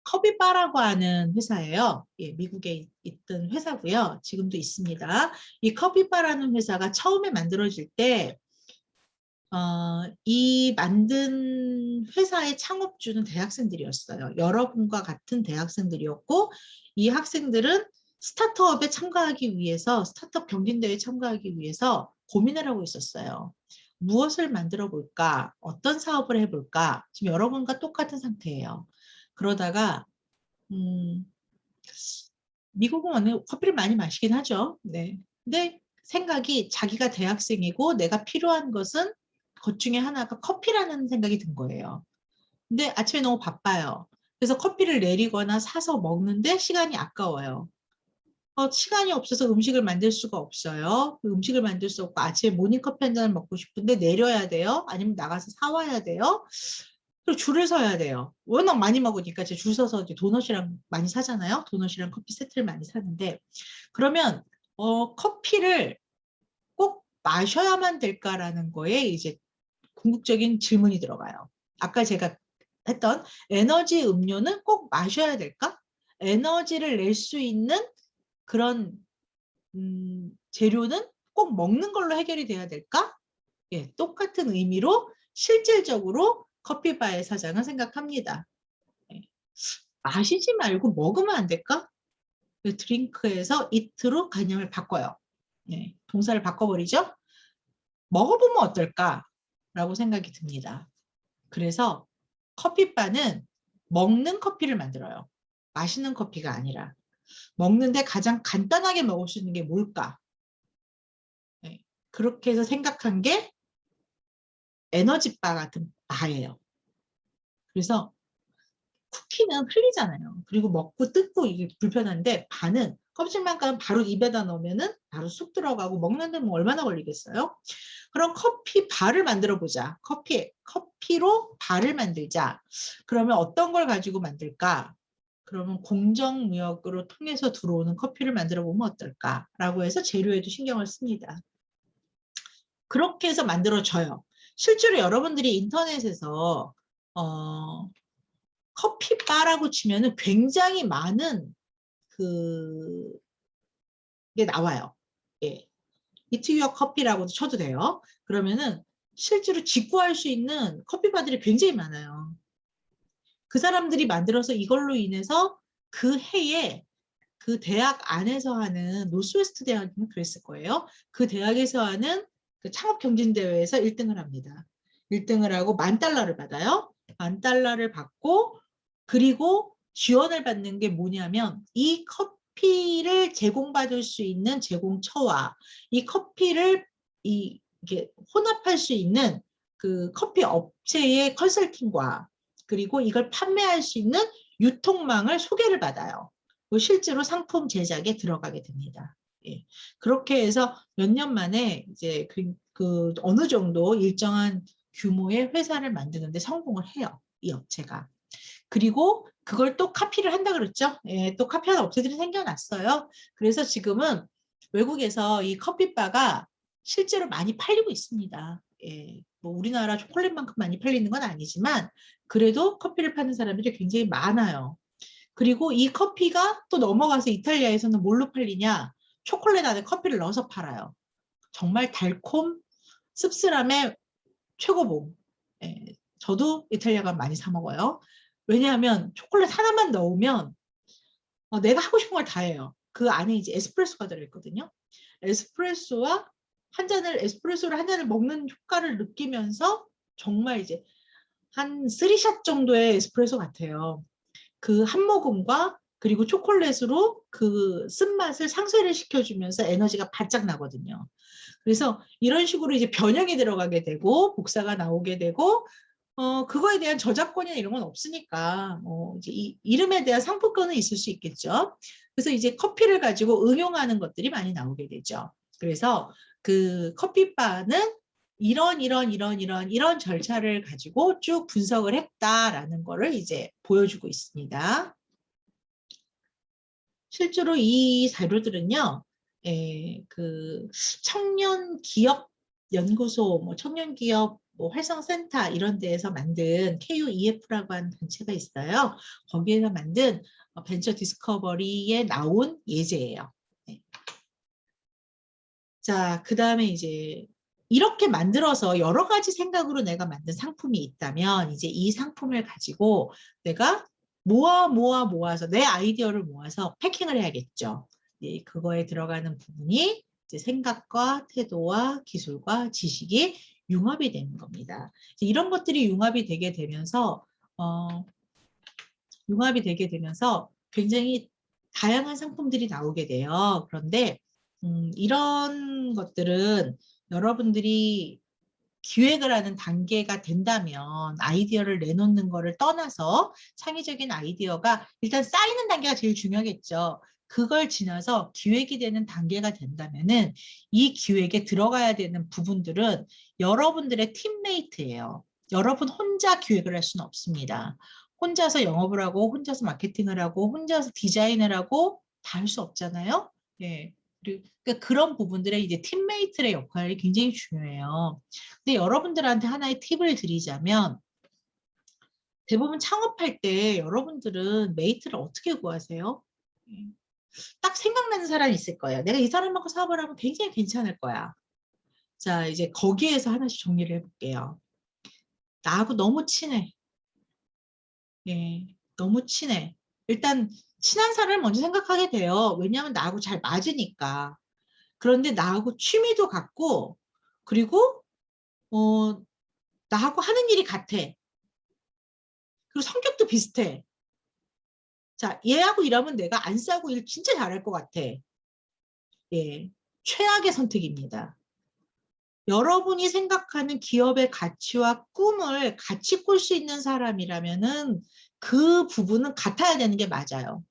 커피바라고 하는 회사예요. 예, 미국에 있던 회사고요. 지금도 있습니다. 이 커피바라는 회사가 처음에 만들어질 때 이 만든 회사의 창업주는 대학생들이었어요. 여러분과 같은 대학생들이었고 이 학생들은 스타트업에 참가하기 위해서 스타트업 경진대회에 참가하기 위해서 고민을 하고 있었어요. 무엇을 만들어 볼까? 어떤 사업을 해볼까? 지금 여러분과 똑같은 상태예요. 그러다가 미국은 워낙 커피를 많이 마시긴 하죠. 네. 근데 생각이 자기가 대학생이고 내가 필요한 것은 것 중에 하나가 커피라는 생각이 든 거예요. 근데 아침에 너무 바빠요. 그래서 커피를 내리거나 사서 먹는데 시간이 아까워요. 시간이 없어서 음식을 만들 수가 없어요. 그 음식을 만들 수 없고 아침에 모닝커피 한 잔을 먹고 싶은데 내려야 돼요. 아니면 나가서 사와야 돼요. 그리고 줄을 서야 돼요. 워낙 많이 먹으니까 이제 줄 서서 이제 도넛이랑 많이 사잖아요. 도넛이랑 커피 세트를 많이 사는데 그러면 커피를 꼭 마셔야만 될까라는 거에 이제 궁극적인 질문이 들어가요. 아까 제가 했던 에너지 음료는 꼭 마셔야 될까? 에너지를 낼 수 있는 그런 재료는 꼭 먹는 걸로 해결이 돼야 될까? 예, 똑같은 의미로 실질적으로 커피바의 사장은 생각합니다. 예, 마시지 말고 먹으면 안 될까? 그 드링크에서 이트로 개념을 바꿔요. 예, 동사를 바꿔버리죠. 먹어보면 어떨까라고 생각이 듭니다. 그래서 커피바는 먹는 커피를 만들어요. 마시는 커피가 아니라. 먹는데 가장 간단하게 먹을 수 있는 게 뭘까? 예, 그렇게 해서 생각한 게 에너지바 같은 바예요. 그래서 쿠키는 흘리잖아요. 그리고 먹고 뜯고 이게 불편한데 바는 껍질만 까면 바로 입에다 넣으면은 바로 쑥 들어가고 먹는데 뭐 얼마나 걸리겠어요? 그럼 커피 바를 만들어 보자. 커피로 바를 만들자. 그러면 어떤 걸 가지고 만들까? 그러면 공정무역으로 통해서 들어오는 커피를 만들어 보면 어떨까라고 해서 재료에도 신경을 씁니다. 그렇게 해서 만들어져요. 실제로 여러분들이 인터넷에서 커피바라고 치면은 굉장히 많은 그게 나와요. 예. 이트유어 커피라고도 쳐도 돼요. 그러면은 실제로 직구할 수 있는 커피바들이 굉장히 많아요. 그 사람들이 만들어서 이걸로 인해서 그 해에 그 대학 안에서 하는 노스웨스트 대학이면 그랬을 거예요. 그 대학에서 하는 그 창업경진대회에서 1등을 합니다. 1등을 하고 $10,000를 받아요. $10,000를 받고 그리고 지원을 받는 게 뭐냐면 이 커피를 제공받을 수 있는 제공처와 이 커피를 이게 혼합할 수 있는 그 커피 업체의 컨설팅과 그리고 이걸 판매할 수 있는 유통망을 소개를 받아요. 실제로 상품 제작에 들어가게 됩니다. 예. 그렇게 해서 몇 년 만에 이제 그 어느 정도 일정한 규모의 회사를 만드는데 성공을 해요. 이 업체가. 그리고 그걸 또 카피를 한다 그랬죠. 예, 또 카피하는 업체들이 생겨났어요. 그래서 지금은 외국에서 이 커피바가 실제로 많이 팔리고 있습니다. 예, 뭐 우리나라 초콜릿만큼 많이 팔리는 건 아니지만 그래도 커피를 파는 사람들이 굉장히 많아요. 그리고 이 커피가 또 넘어가서 이탈리아에서는 뭘로 팔리냐? 초콜릿 안에 커피를 넣어서 팔아요. 정말 달콤, 씁쓸함의 최고봉. 예, 저도 이탈리아 가면 많이 사 먹어요. 왜냐하면 초콜릿 하나만 넣으면 내가 하고 싶은 걸 다 해요. 그 안에 이제 에스프레소가 들어있거든요. 에스프레소를 한 잔을 먹는 효과를 느끼면서 정말 이제 한 3샷 정도의 에스프레소 같아요. 그 한 모금과 그리고 초콜릿으로 그 쓴맛을 상쇄를 시켜주면서 에너지가 바짝 나거든요. 그래서 이런 식으로 이제 변형이 들어가게 되고 복사가 나오게 되고 그거에 대한 저작권이나 이런 건 없으니까 이제 이 이름에 대한 상표권은 있을 수 있겠죠. 그래서 이제 커피를 가지고 응용하는 것들이 많이 나오게 되죠. 그래서 그 커피바는 이런 절차를 가지고 쭉 분석을 했다라는 거를 이제 보여주고 있습니다. 실제로 이 자료들은요, 그 청년 기업 연구소, 뭐 청년 기업 뭐 활성센터 이런 데에서 만든 KUEF라고 하는 단체가 있어요. 거기에서 만든 벤처 디스커버리에 나온 예제예요. 네. 자, 그 다음에 이제 이렇게 만들어서 여러 가지 생각으로 내가 만든 상품이 있다면 이제 이 상품을 가지고 내가 모아서 내 아이디어를 모아서 패킹을 해야겠죠. 예, 그거에 들어가는 부분이 이제 생각과 태도와 기술과 지식이 융합이 되는 겁니다. 이런 것들이 융합이 되게 되면서 굉장히 다양한 상품들이 나오게 돼요. 그런데 이런 것들은 여러분들이 기획을 하는 단계가 된다면 아이디어를 내놓는 거를 떠나서 창의적인 아이디어가 일단 쌓이는 단계가 제일 중요하겠죠. 그걸 지나서 기획이 되는 단계가 된다면은 이 기획에 들어가야 되는 부분들은 여러분들의 팀메이트예요. 여러분 혼자 기획을 할 수는 없습니다. 혼자서 영업을 하고 혼자서 마케팅을 하고 혼자서 디자인을 하고 다 할 수 없잖아요. 예. 그러니까 그런 부분들의 이제 팀메이트의 역할이 굉장히 중요해요. 근데 여러분들한테 하나의 팁을 드리자면 대부분 창업할 때 여러분들은 메이트를 어떻게 구하세요? 딱 생각나는 사람이 있을 거예요. 내가 이 사람하고 사업을 하면 굉장히 괜찮을 거야. 자, 이제 거기에서 하나씩 정리를 해볼게요. 나하고 너무 친해. 예, 너무 친해. 일단 친한 사람을 먼저 생각하게 돼요. 왜냐하면 나하고 잘 맞으니까. 그런데 나하고 취미도 같고 그리고 나하고 하는 일이 같아. 그리고 성격도 비슷해. 자, 얘하고 일하면 내가 안 싸고 일 진짜 잘할 것 같아. 예, 최악의 선택입니다. 여러분이 생각하는 기업의 가치와 꿈을 같이 꿀 수 있는 사람이라면은 그 부분은 같아야 되는 게 맞아요.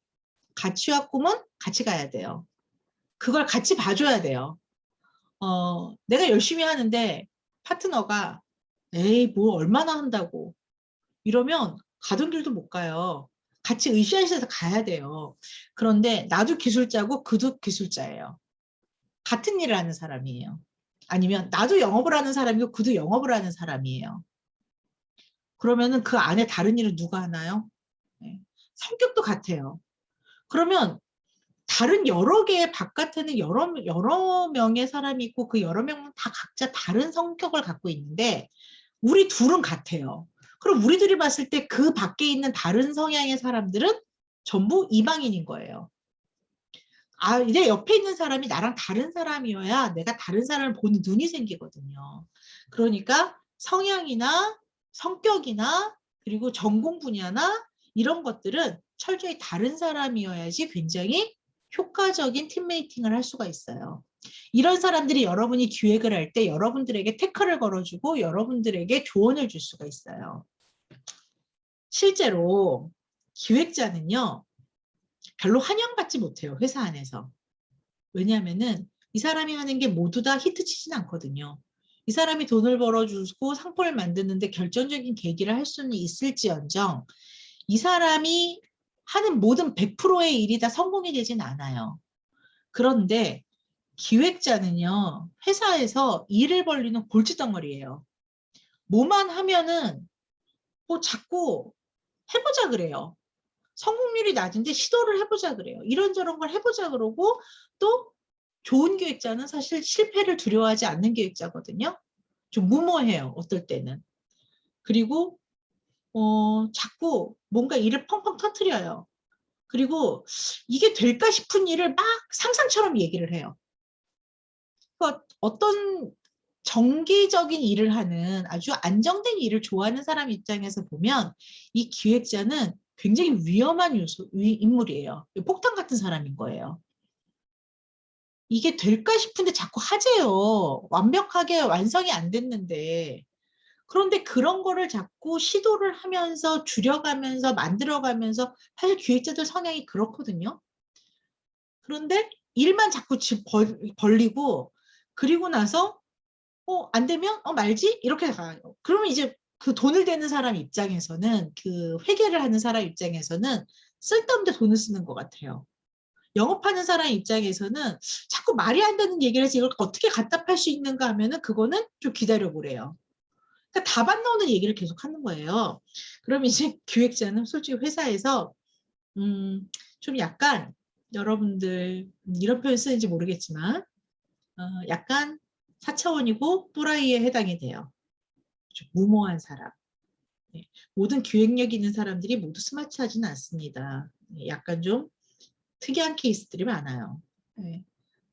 가치와 꿈은 같이 가야 돼요. 그걸 같이 봐줘야 돼요. 내가 열심히 하는데 파트너가 에이, 뭘 얼마나 한다고 이러면 가던 길도 못 가요. 같이 으쌰으쌰해서 가야 돼요. 그런데 나도 기술자고 그도 기술자예요. 같은 일을 하는 사람이에요. 아니면 나도 영업을 하는 사람이고 그도 영업을 하는 사람이에요. 그러면은 그 안에 다른 일을 누가 하나요? 네. 성격도 같아요. 그러면 다른 여러 개의 바깥에는 여러 명의 사람이 있고 그 여러 명은 다 각자 다른 성격을 갖고 있는데 우리 둘은 같아요. 그럼 우리들이 봤을 때 그 밖에 있는 다른 성향의 사람들은 전부 이방인인 거예요. 내 옆에 있는 사람이 나랑 다른 사람이어야 내가 다른 사람을 보는 눈이 생기거든요. 그러니까 성향이나 성격이나 그리고 전공 분야나 이런 것들은 철저히 다른 사람이어야지 굉장히 효과적인 팀메이팅을 할 수가 있어요. 이런 사람들이 여러분이 기획을 할 때 여러분들에게 태클을 걸어주고 여러분들에게 조언을 줄 수가 있어요. 실제로 기획자는요, 별로 환영받지 못해요, 회사 안에서. 왜냐하면은 이 사람이 하는 게 모두 다 히트치진 않거든요. 이 사람이 돈을 벌어주고 상품을 만드는데 결정적인 계기를 할 수는 있을지언정 이 사람이 하는 모든 100%의 일이 다 성공이 되진 않아요. 그런데 기획자는요, 회사에서 일을 벌리는 골칫덩어리예요. 뭐만 하면은 뭐 자꾸 해보자 그래요. 성공률이 낮은데 시도를 해보자 그래요. 이런저런 걸 해보자 그러고 또 좋은 기획자는 사실 실패를 두려워하지 않는 기획자거든요. 좀 무모해요. 어떨 때는. 그리고 자꾸 뭔가 일을 펑펑 터트려요. 그리고 이게 될까 싶은 일을 막 상상처럼 얘기를 해요. 그러니까 어떤 정기적인 일을 하는 아주 안정된 일을 좋아하는 사람 입장에서 보면 이 기획자는 굉장히 위험한 인물이에요. 폭탄 같은 사람인 거예요. 이게 될까 싶은데 자꾸 하재요. 완벽하게 완성이 안 됐는데. 그런데 그런 거를 자꾸 시도를 하면서 줄여가면서 만들어가면서 사실 기획자들 성향이 그렇거든요. 그런데 일만 자꾸 벌리고 그리고 나서 안 되면 말지? 이렇게 가요. 그러면 이제 그 돈을 대는 사람 입장에서는 그 회계를 하는 사람 입장에서는 쓸데없는 돈을 쓰는 것 같아요. 영업하는 사람 입장에서는 자꾸 말이 안 되는 얘기를 해서 이걸 어떻게 갖다 팔 수 있는가 하면은 그거는 좀 기다려 보래요. 그러니까 답 안 나오는 얘기를 계속 하는 거예요. 그럼 이제 기획자는 솔직히 회사에서 좀 약간 여러분들 이런 표현 쓰는지 모르겠지만 약간 4차원이고 또라이에 해당이 돼요. 좀 무모한 사람. 네. 모든 기획력 있는 사람들이 모두 스마트하지는 않습니다. 네. 약간 좀 특이한 케이스들이 많아요. 네.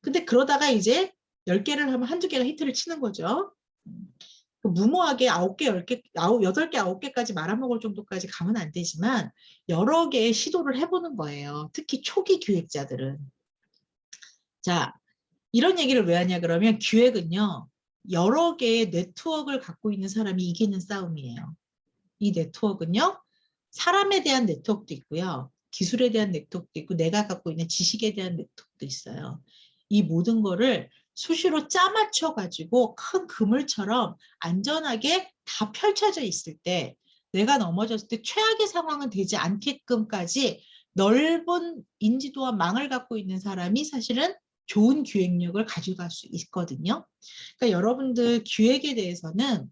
근데 그러다가 이제 10개를 하면 한두 개가 히트를 치는 거죠. 무모하게 9개, 10개, 8개, 9개까지 말아먹을 정도까지 가면 안 되지만 여러 개의 시도를 해보는 거예요. 특히 초기 기획자들은. 자, 이런 얘기를 왜 하냐 그러면 기획은요. 여러 개의 네트워크를 갖고 있는 사람이 이기는 싸움이에요. 이 네트워크는요. 사람에 대한 네트워크도 있고요. 기술에 대한 네트워크도 있고 내가 갖고 있는 지식에 대한 네트워크도 있어요. 이 모든 거를 수시로 짜맞춰 가지고 큰 그물처럼 안전하게 다 펼쳐져 있을 때 내가 넘어졌을 때 최악의 상황은 되지 않게끔까지 넓은 인지도와 망을 갖고 있는 사람이 사실은 좋은 기획력을 가져갈 수 있거든요. 그러니까 여러분들 기획에 대해서는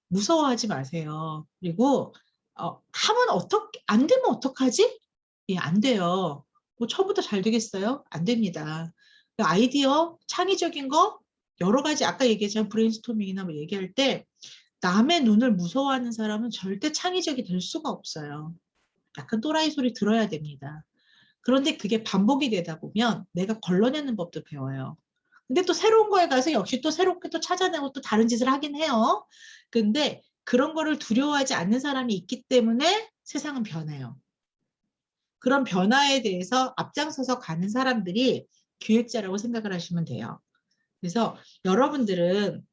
무서워하지 마세요. 그리고 하면 안 되면 어떡하지? 예, 안 돼요. 뭐 처음부터 잘 되겠어요? 안 됩니다. 아이디어, 창의적인 거 여러 가지 아까 얘기했지만 브레인스토밍이나 뭐 얘기할 때 남의 눈을 무서워하는 사람은 절대 창의적이 될 수가 없어요. 약간 또라이 소리 들어야 됩니다. 그런데 그게 반복이 되다 보면 내가 걸러내는 법도 배워요. 근데 또 새로운 거에 가서 역시 또 새롭게 또 찾아내고 또 다른 짓을 하긴 해요. 근데 그런 거를 두려워하지 않는 사람이 있기 때문에 세상은 변해요. 그런 변화에 대해서 앞장서서 가는 사람들이 기획자라고 생각을 하시면 돼요. 그래서 여러분들은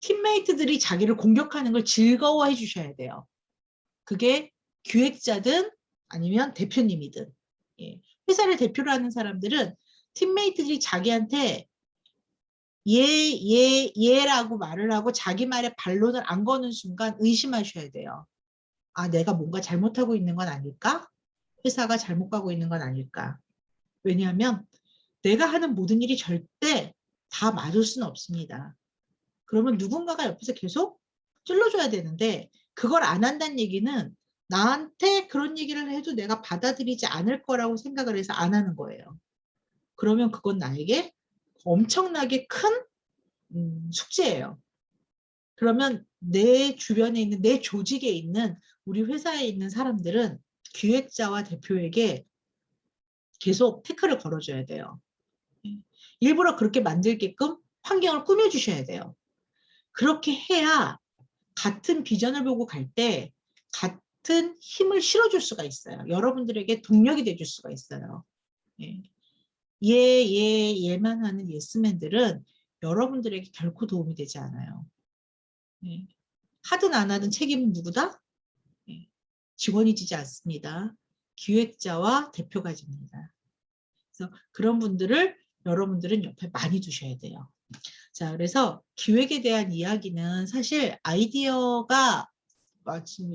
팀메이트들이 자기를 공격하는 걸 즐거워해 주셔야 돼요. 그게 기획자든 아니면 대표님이든. 예. 회사를 대표로 하는 사람들은 팀메이트들이 자기한테 얘라고 말을 하고 자기 말에 반론을 안 거는 순간 의심하셔야 돼요. 아, 내가 뭔가 잘못하고 있는 건 아닐까? 회사가 잘못 가고 있는 건 아닐까? 왜냐하면 내가 하는 모든 일이 절대 다 맞을 수는 없습니다. 그러면 누군가가 옆에서 계속 찔러줘야 되는데 그걸 안 한다는 얘기는 나한테 그런 얘기를 해도 내가 받아들이지 않을 거라고 생각을 해서 안 하는 거예요. 그러면 그건 나에게 엄청나게 큰 숙제예요. 그러면 내 주변에 있는 내 조직에 있는 우리 회사에 있는 사람들은 기획자와 대표에게 계속 태클을 걸어줘야 돼요. 일부러 그렇게 만들게끔 환경을 꾸며주셔야 돼요. 그렇게 해야 같은 비전을 보고 갈 때 같은 힘을 실어줄 수가 있어요. 여러분들에게 동력이 돼줄 수가 있어요. 얘만 하는 예스맨들은 여러분들에게 결코 도움이 되지 않아요. 하든 안 하든 책임은 누구다? 직원이 지지 않습니다. 기획자와 대표가 집니다. 그래서 그런 분들을 여러분들은 옆에 많이 두셔야 돼요. 자, 그래서 기획에 대한 이야기는 사실 아이디어가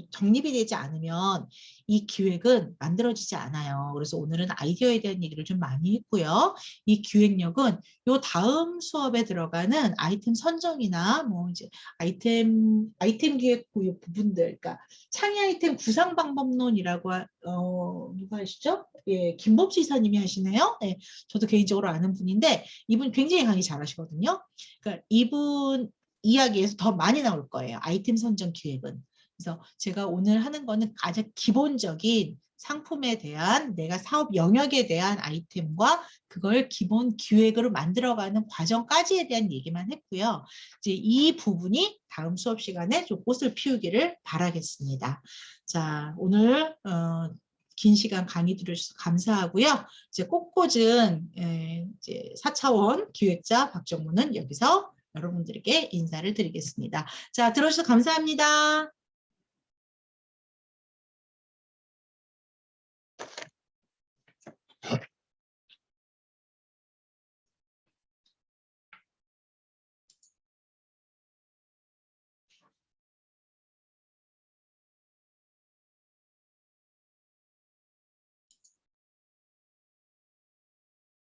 정립이 되지 않으면 이 기획은 만들어지지 않아요. 그래서 오늘은 아이디어에 대한 얘기를 좀 많이 했고요. 이 기획력은 요 다음 수업에 들어가는 아이템 선정이나 뭐 이제 아이템 기획 부분들, 그러니까 창의 아이템 구상 방법론이라고 누가 하시죠? 예, 김범수 이사님이 하시네요. 네, 저도 개인적으로 아는 분인데 이분 굉장히 강의 잘하시거든요. 그러니까 이분 이야기에서 더 많이 나올 거예요. 아이템 선정 기획은. 그래서 제가 오늘 하는 거는 가장 기본적인 상품에 대한 내가 사업 영역에 대한 아이템과 그걸 기본 기획으로 만들어가는 과정까지에 대한 얘기만 했고요. 이제 이 부분이 다음 수업 시간에 좀 꽃을 피우기를 바라겠습니다. 자, 오늘 긴 시간 강의 들으셔서 감사하고요. 이제 꽃꽂은 이제 4차원 기획자 박정무는 여기서 여러분들에게 인사를 드리겠습니다. 자, 들어주셔서 감사합니다.